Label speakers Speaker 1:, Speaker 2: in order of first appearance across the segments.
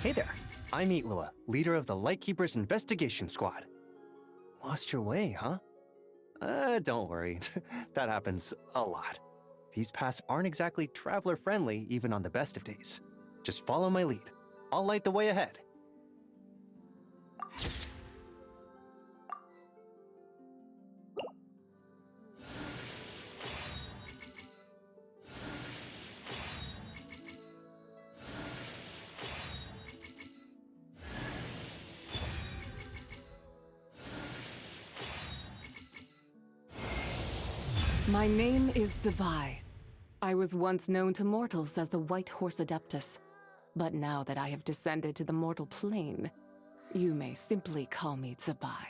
Speaker 1: Hey there, I'm Lua, leader of the Lightkeeper's investigation squad. Lost your way, huh? Don't worry, that happens a lot. These paths aren't exactly traveler-friendly even on the best of days. Just follow my lead. I'll light the way ahead.
Speaker 2: My name is Zibai. I was once known to mortals as the White Horse Adeptus, but now that I have descended to the mortal plane, you may simply call me Zibai.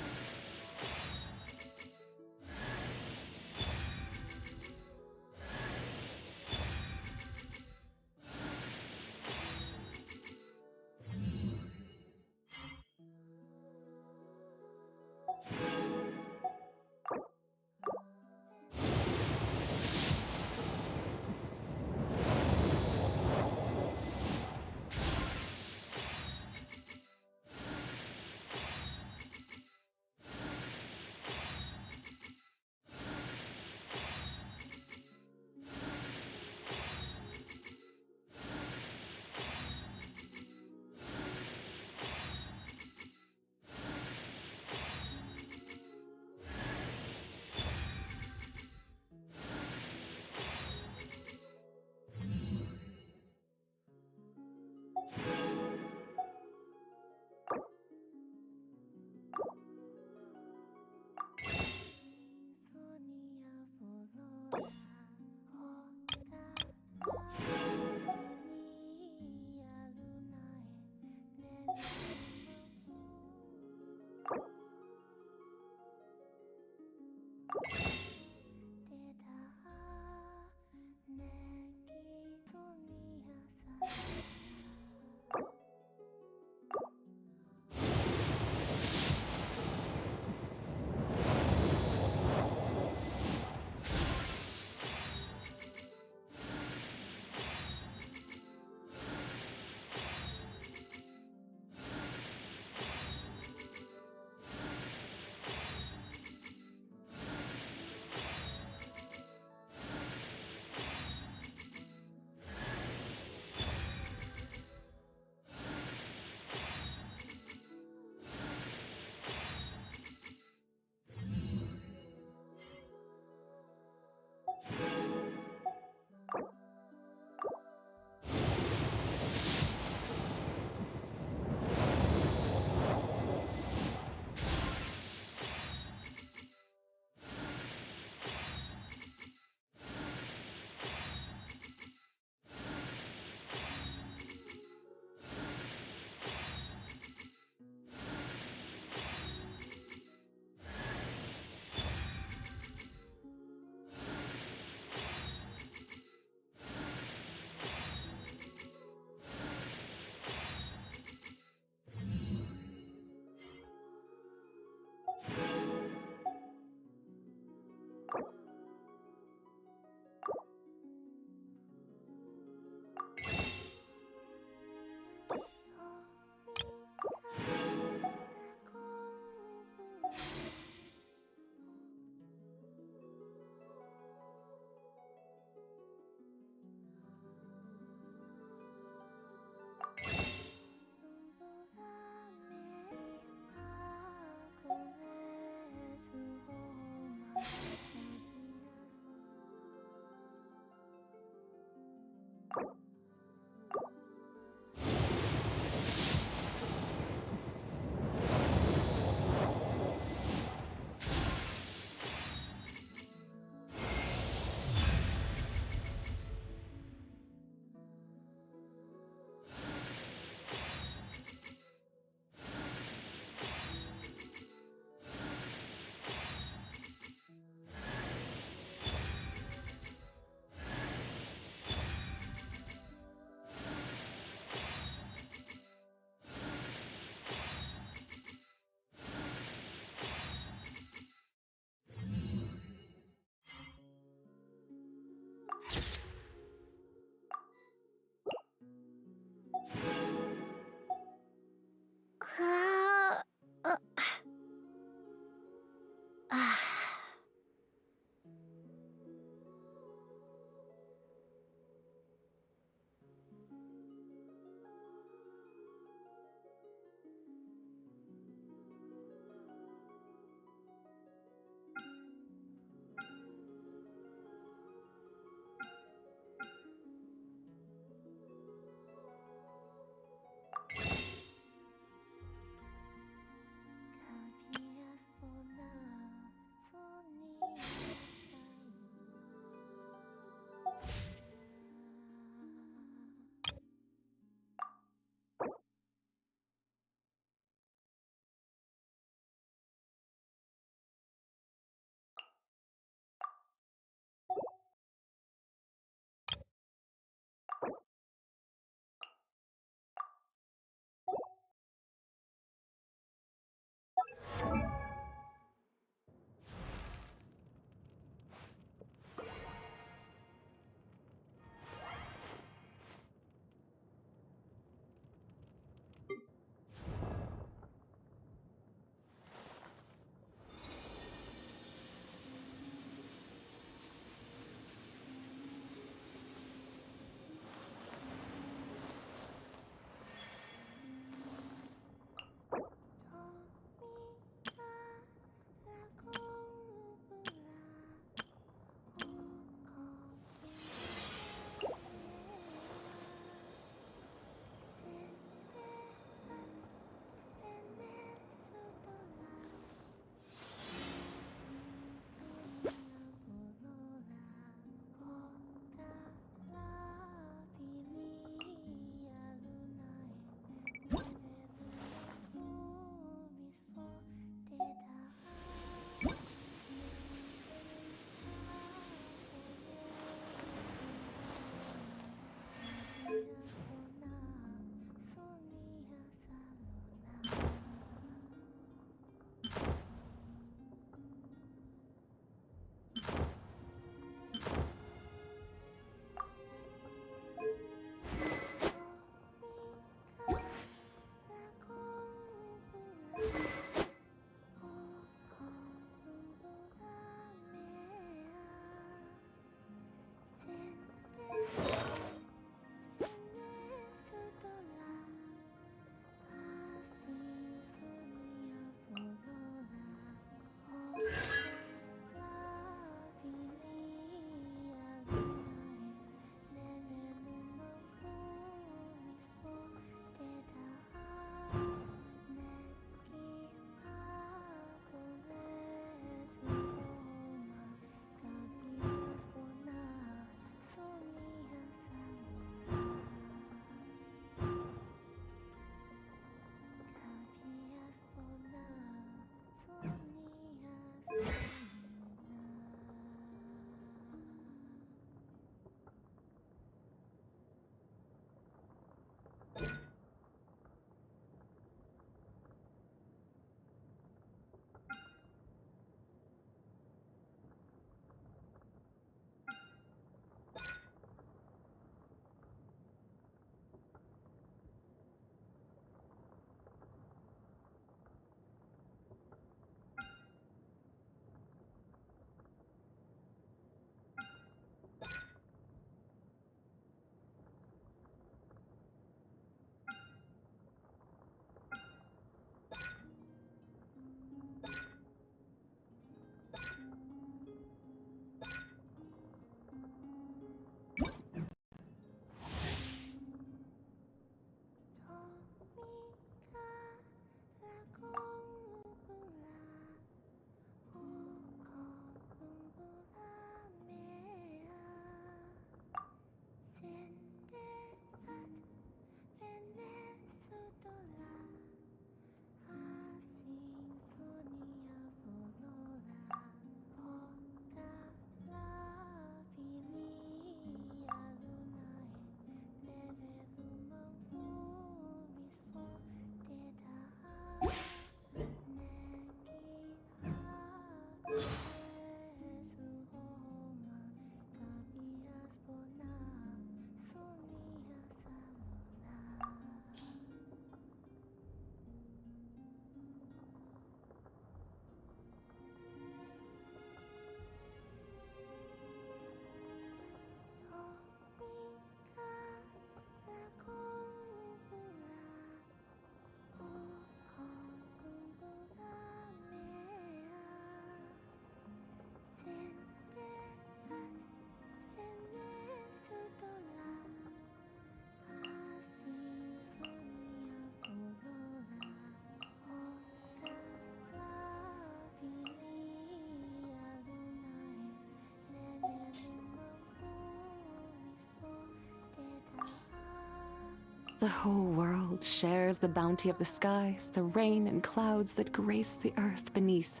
Speaker 2: The whole world shares the bounty of the skies, the rain and clouds that grace the earth beneath.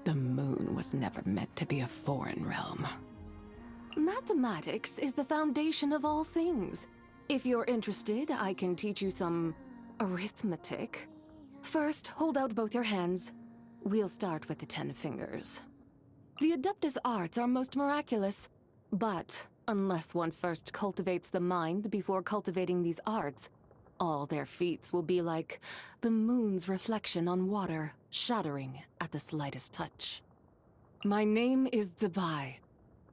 Speaker 2: The moon was never meant to be a foreign realm. Mathematics is the foundation of all things. If you're interested, I can teach you some arithmetic. First, hold out both your hands. We'll start with the 10 fingers. The Adeptus arts are most miraculous, but unless one first cultivates the mind before cultivating these arts, all their feats will be like the moon's reflection on water, shattering at the slightest touch. My name is Zibai.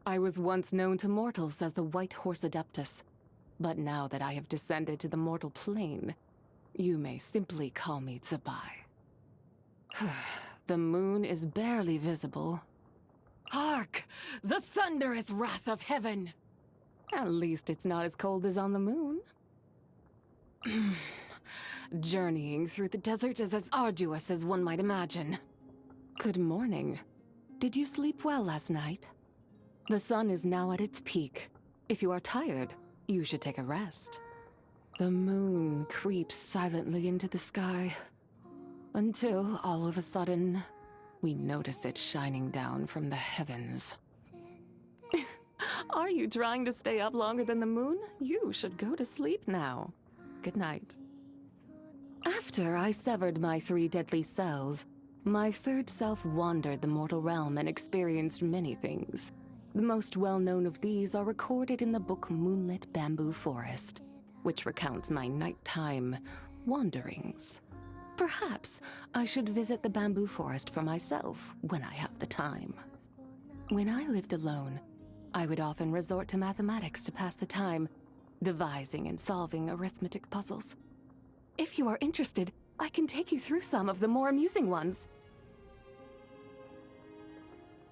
Speaker 2: I was once known to mortals as the White Horse Adeptus, but now that I have descended to the mortal plane, you may simply call me Zibai. The moon is barely visible. Hark! The thunderous wrath of heaven! At least it's not as cold as on the moon. Journeying through the desert is as arduous as one might imagine. Good morning. Did you sleep well last night? The sun is now at its peak. If you are tired, you should take a rest. The moon creeps silently into the sky, until all of a sudden, we notice it shining down from the heavens. Are you trying to stay up longer than the moon? You should go to sleep now. Good night. After I severed my 3 deadly cells, my third self wandered the mortal realm and experienced many things. The most well-known of these are recorded in the book Moonlit Bamboo Forest, which recounts my nighttime wanderings. Perhaps I should visit the bamboo forest for myself when I have the time. When I lived alone, I would often resort to mathematics to pass the time, devising and solving arithmetic puzzles. If you are interested, I can take you through some of the more amusing ones.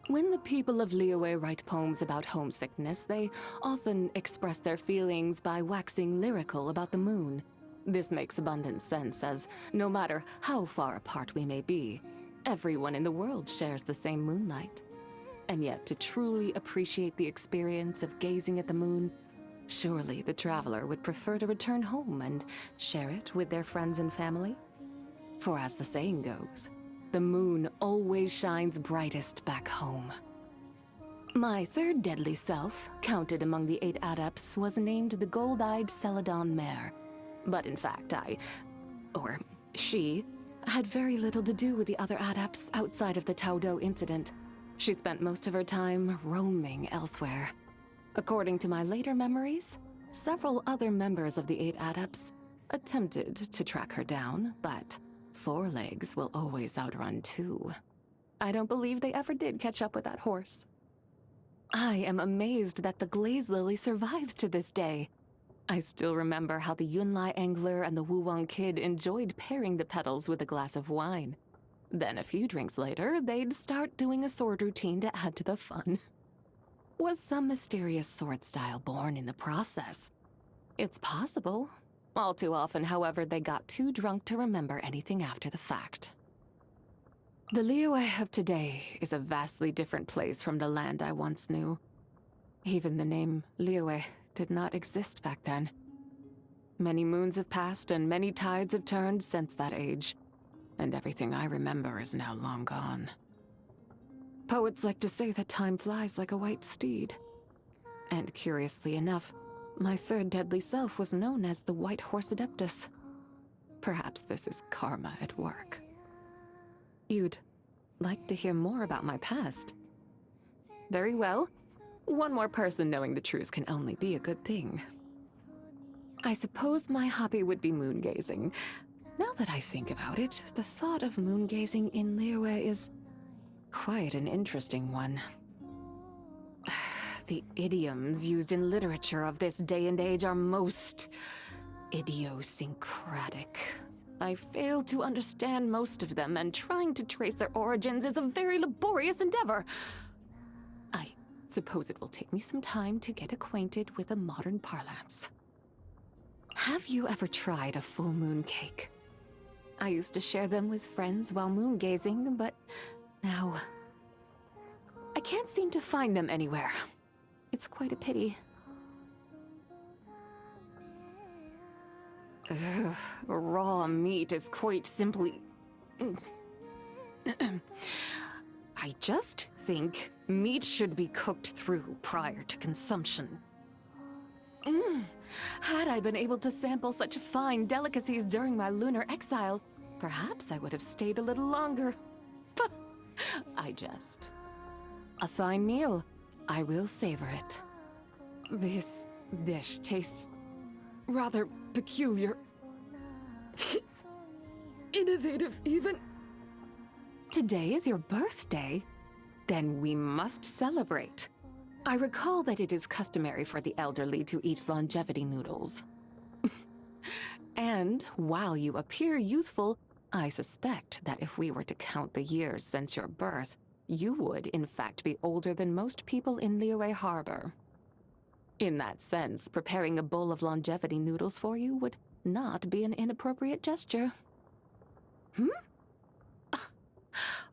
Speaker 2: When the people of Liyue write poems about homesickness, they often express their feelings by waxing lyrical about the moon. This makes abundant sense, as no matter how far apart we may be, everyone in the world shares the same moonlight. And yet, to truly appreciate the experience of gazing at the moon, surely the traveler would prefer to return home and share it with their friends and family. For as the saying goes, the moon always shines brightest back home. My third deadly self, counted among the 8 adepts, was named the Gold-Eyed Celadon Mare. But in fact, she, had very little to do with the other adepts outside of the Taudo incident. She spent most of her time roaming elsewhere. According to my later memories, several other members of the 8 adepts attempted to track her down, but 4 legs will always outrun 2. I don't believe they ever did catch up with that horse. I am amazed that the glaze lily survives to this day. I still remember how the Yunlai angler and the Wuwang kid enjoyed pairing the petals with a glass of wine. Then a few drinks later, they'd start doing a sword routine to add to the fun. Was some mysterious sword style born in the process? It's possible. All too often, however, they got too drunk to remember anything after the fact. The Liyue of today is a vastly different place from the land I once knew. Even the name Liyue did not exist back then. Many moons have passed and many tides have turned since that age, and everything I remember is now long gone. Poets like to say that time flies like a white steed. And curiously enough, my third deadly self was known as the White Horse Adeptus. Perhaps this is karma at work. You'd like to hear more about my past? Very well. One more person knowing the truth can only be a good thing. I suppose my hobby would be moon gazing. Now that I think about it, the thought of moon gazing in Liyue is quite an interesting one. The idioms used in literature of this day and age are most idiosyncratic. I fail to understand most of them, and trying to trace their origins is a very laborious endeavor. I suppose it will take me some time to get acquainted with a modern parlance. Have you ever tried a full moon cake? I used to share them with friends while moon gazing, but now I can't seem to find them anywhere. It's quite a pity. Ugh, raw meat is quite simply... I just think meat should be cooked through prior to consumption. Had I been able to sample such fine delicacies during my lunar exile, perhaps I would have stayed a little longer. I jest. A fine meal. I will savor it. This dish tastes rather peculiar. Innovative, even. Today is your birthday? Then we must celebrate. I recall that it is customary for the elderly to eat longevity noodles. And while you appear youthful, I suspect that if we were to count the years since your birth, you would, in fact, be older than most people in Liyue Harbor. In that sense, preparing a bowl of longevity noodles for you would not be an inappropriate gesture.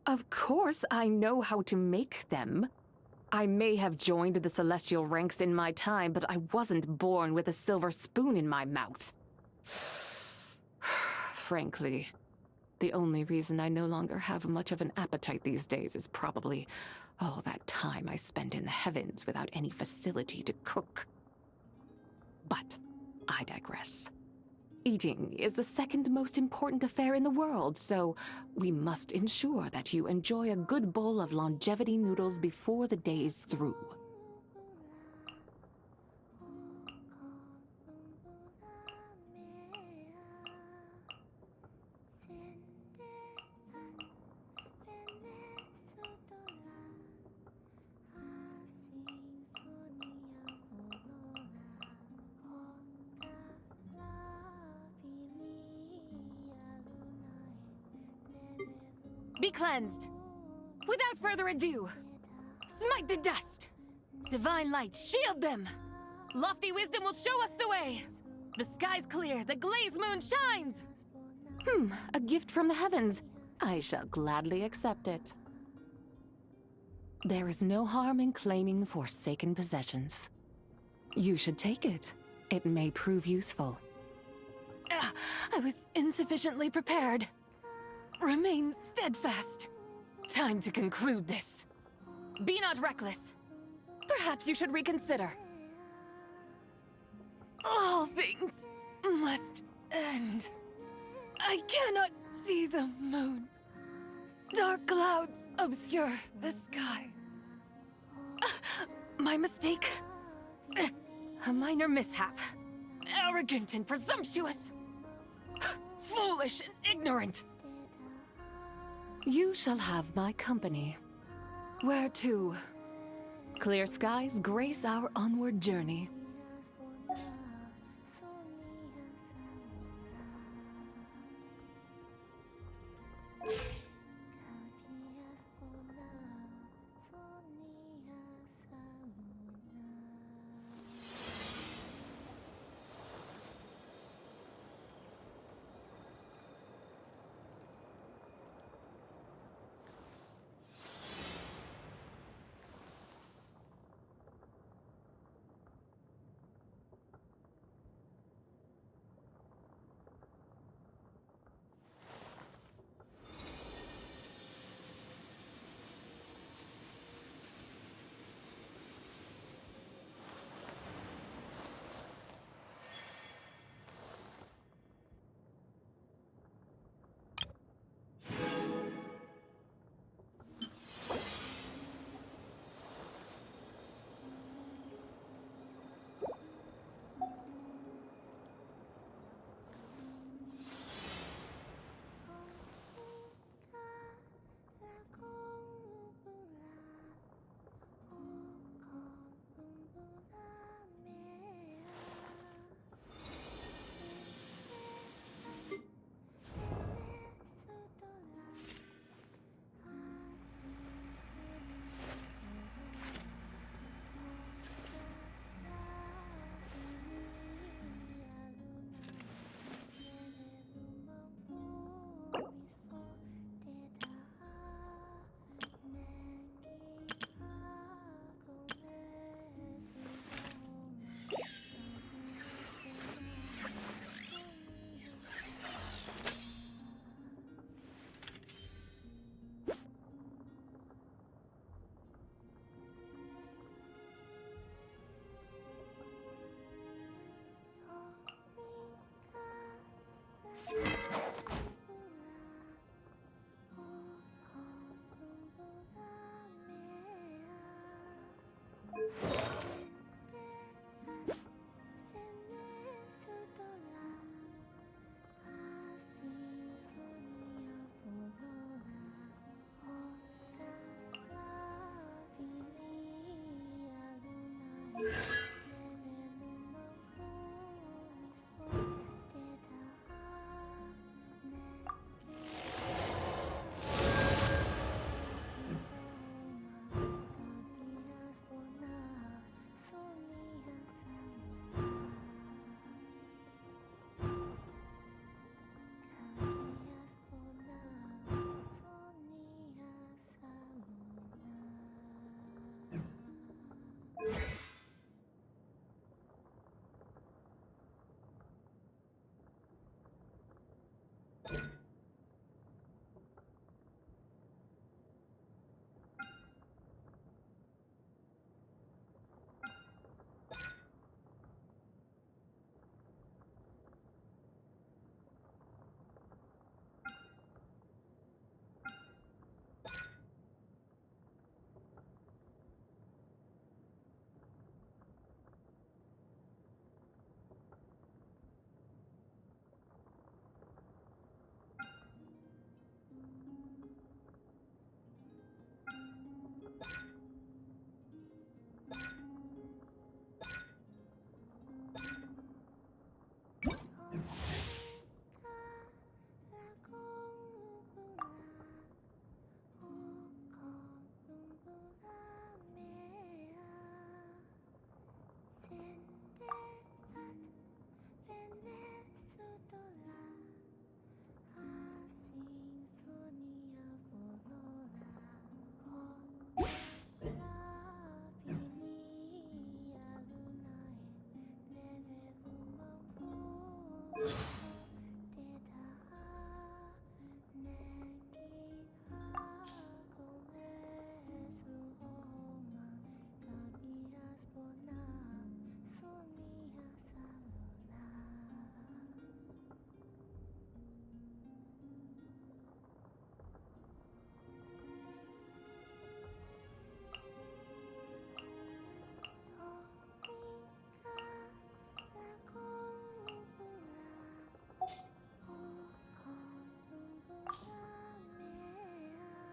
Speaker 2: Of course I know how to make them. I may have joined the celestial ranks in my time, but I wasn't born with a silver spoon in my mouth. Frankly, the only reason I no longer have much of an appetite these days is probably all that time I spend in the heavens without any facility to cook. But I digress. Eating is the second most important affair in the world, so we must ensure that you enjoy a good bowl of longevity noodles before the day is through. Be cleansed! Without further ado, smite the dust! Divine light, shield them! Lofty wisdom will show us the way! The sky's clear, the glazed moon shines! A gift from the heavens. I shall gladly accept it. There is no harm in claiming forsaken possessions. You should take it. It may prove useful. I was insufficiently prepared. Remain steadfast. Time to conclude this. Be not reckless. Perhaps you should reconsider. All things must end. I cannot see the moon. Dark clouds obscure the sky. My mistake. A minor mishap. Arrogant and presumptuous. Foolish and ignorant. You shall have my company. Where to? Clear skies grace our onward journey.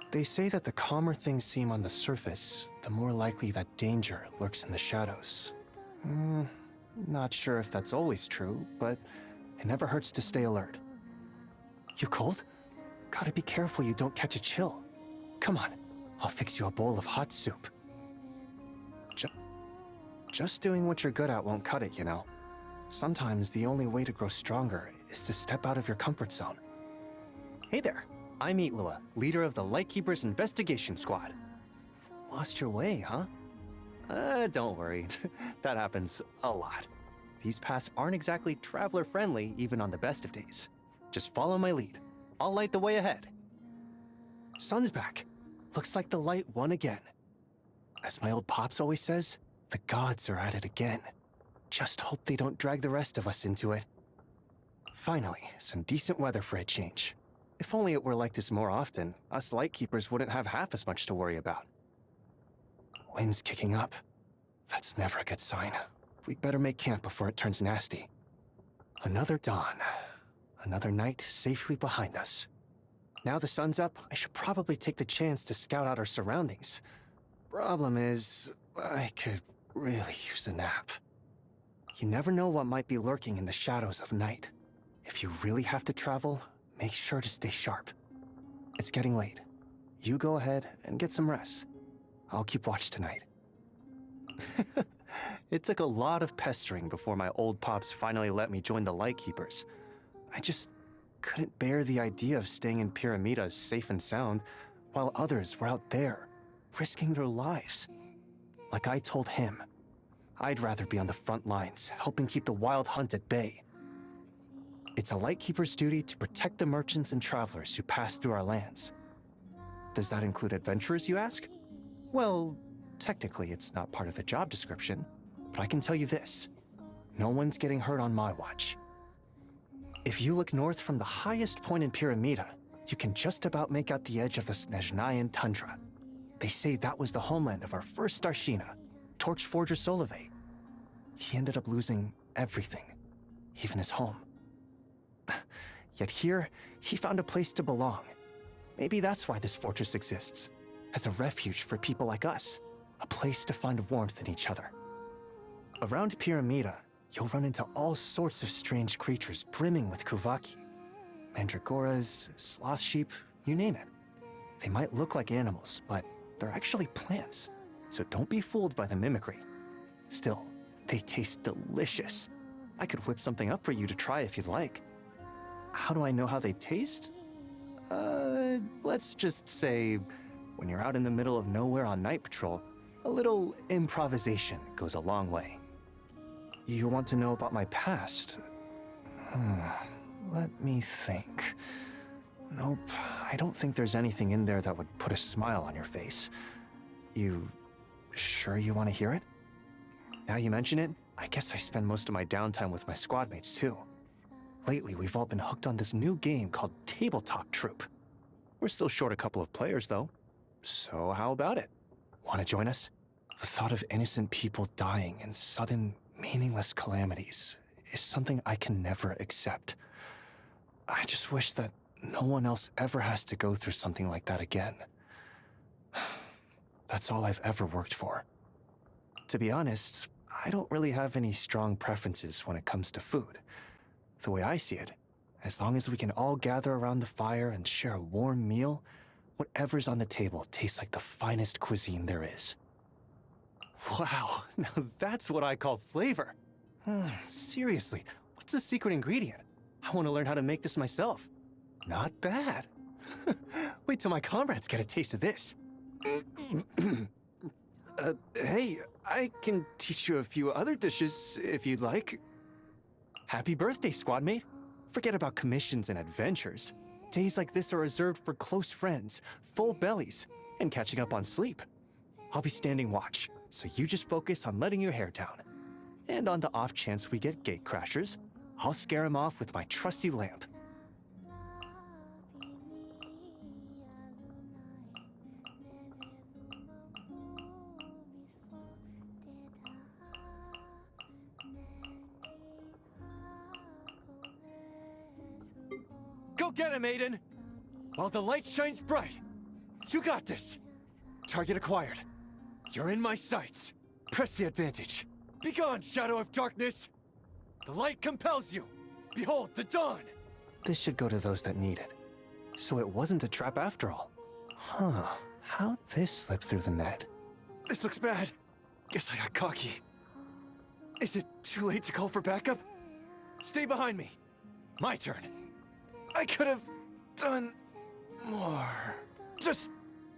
Speaker 1: They say that the calmer things seem on the surface, the more likely that danger lurks in the shadows. Not sure if that's always true, but it never hurts to stay alert. You cold? Gotta be careful you don't catch a chill. Come on, I'll fix you a bowl of hot soup. Just doing what you're good at won't cut it, you know. Sometimes the only way to grow stronger is to step out of your comfort zone. Hey there, I'm Lua, leader of the Lightkeeper's investigation squad. Lost your way, huh? Don't worry, that happens a lot. These paths aren't exactly traveler-friendly even on the best of days. Just follow my lead. I'll light the way ahead. Sun's back. Looks like the light won again. As my old pops always says, the gods are at it again. Just hope they don't drag the rest of us into it. Finally, some decent weather for a change. If only it were like this more often, us Lightkeepers wouldn't have half as much to worry about. Wind's kicking up. That's never a good sign. We'd better make camp before it turns nasty. Another dawn. Another night safely behind us. Now the sun's up, I should probably take the chance to scout out our surroundings. Problem is, I could really use a nap. You never know what might be lurking in the shadows of night. If you really have to travel, make sure to stay sharp. It's getting late. You go ahead and get some rest. I'll keep watch tonight. It took a lot of pestering before my old pops finally let me join the Lightkeepers. I just couldn't bear the idea of staying in Pyramida safe and sound, while others were out there, risking their lives. Like I told him, I'd rather be on the front lines, helping keep the wild hunt at bay. It's a Lightkeeper's duty to protect the merchants and travelers who pass through our lands. Does that include adventurers, you ask? Well, technically it's not part of the job description, but I can tell you this. No one's getting hurt on my watch. If you look north from the highest point in Pyramida, you can just about make out the edge of the Snezhnayan tundra. They say that was the homeland of our first Starshina, Torchforger Solove. He ended up losing everything, even his home. Yet here, he found a place to belong. Maybe that's why this fortress exists, as a refuge for people like us, a place to find warmth in each other. Around Pyramida, you'll run into all sorts of strange creatures brimming with Kuvaki. Mandragoras, sloth sheep, you name it. They might look like animals, but they're actually plants, so don't be fooled by the mimicry. Still, they taste delicious. I could whip something up for you to try if you'd like. How do I know how they taste? Let's just say, when you're out in the middle of nowhere on night patrol, a little improvisation goes a long way. You want to know about my past? Let me think. Nope, I don't think there's anything in there that would put a smile on your face. You sure you want to hear it? Now you mention it, I guess I spend most of my downtime with my squad mates too. Lately, we've all been hooked on this new game called Tabletop Troop. We're still short a couple of players though, so how about it? Want to join us? The thought of innocent people dying in sudden, meaningless calamities is something I can never accept. I just wish that no one else ever has to go through something like that again. That's all I've ever worked for. To be honest, I don't really have any strong preferences when it comes to food. The way I see it, as long as we can all gather around the fire and share a warm meal, whatever's on the table tastes like the finest cuisine there is. Wow, now that's what I call flavor. Seriously, what's the secret ingredient? I want to learn how to make this myself. Not bad. Wait till my comrades get a taste of this. Hey, I can teach you a few other dishes if you'd like. Happy birthday, squad mate. Forget about commissions and adventures. Days like this are reserved for close friends, full bellies, and catching up on sleep. I'll be standing watch, so you just focus on letting your hair down. And on the off chance we get gate crashers, I'll scare them off with my trusty lamp. Go get him, Aiden! While the light shines bright. You got this! Target acquired. You're in my sights. Press the advantage. Begone, shadow of darkness! The light compels you! Behold, the dawn! This should go to those that need it. So it wasn't a trap after all. Huh, how'd this slip through the net? This looks bad. Guess I got cocky. Is it too late to call for backup? Stay behind me. My turn. I could have done more. Just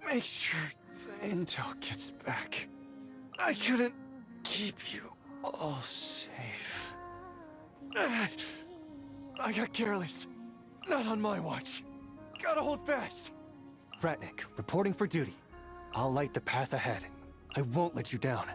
Speaker 1: make sure the intel gets back. I couldn't keep you all safe. I got careless. Not on my watch. Gotta hold fast. Ratnik, reporting for duty. I'll light the path ahead. I won't let you down.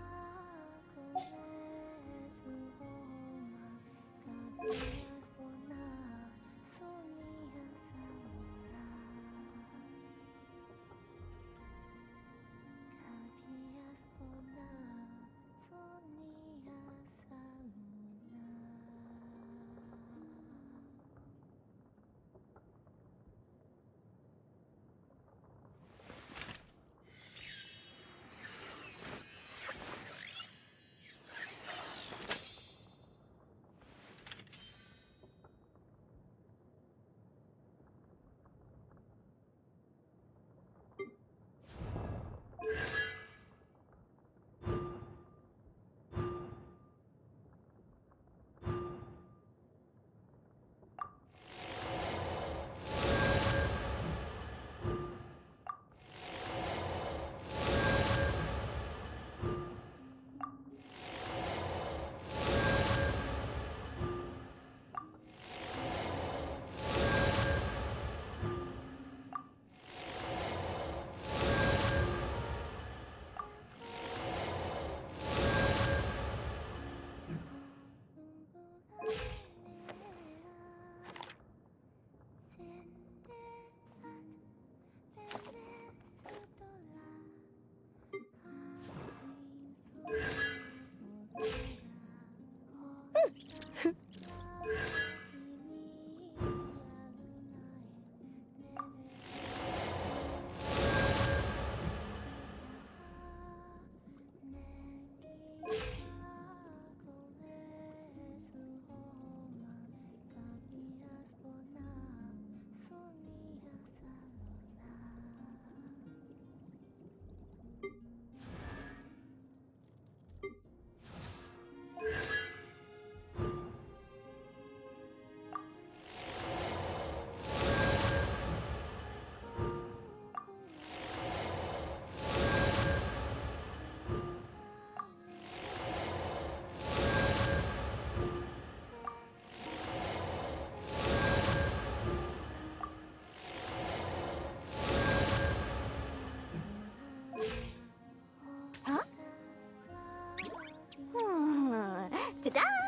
Speaker 3: Ta-da!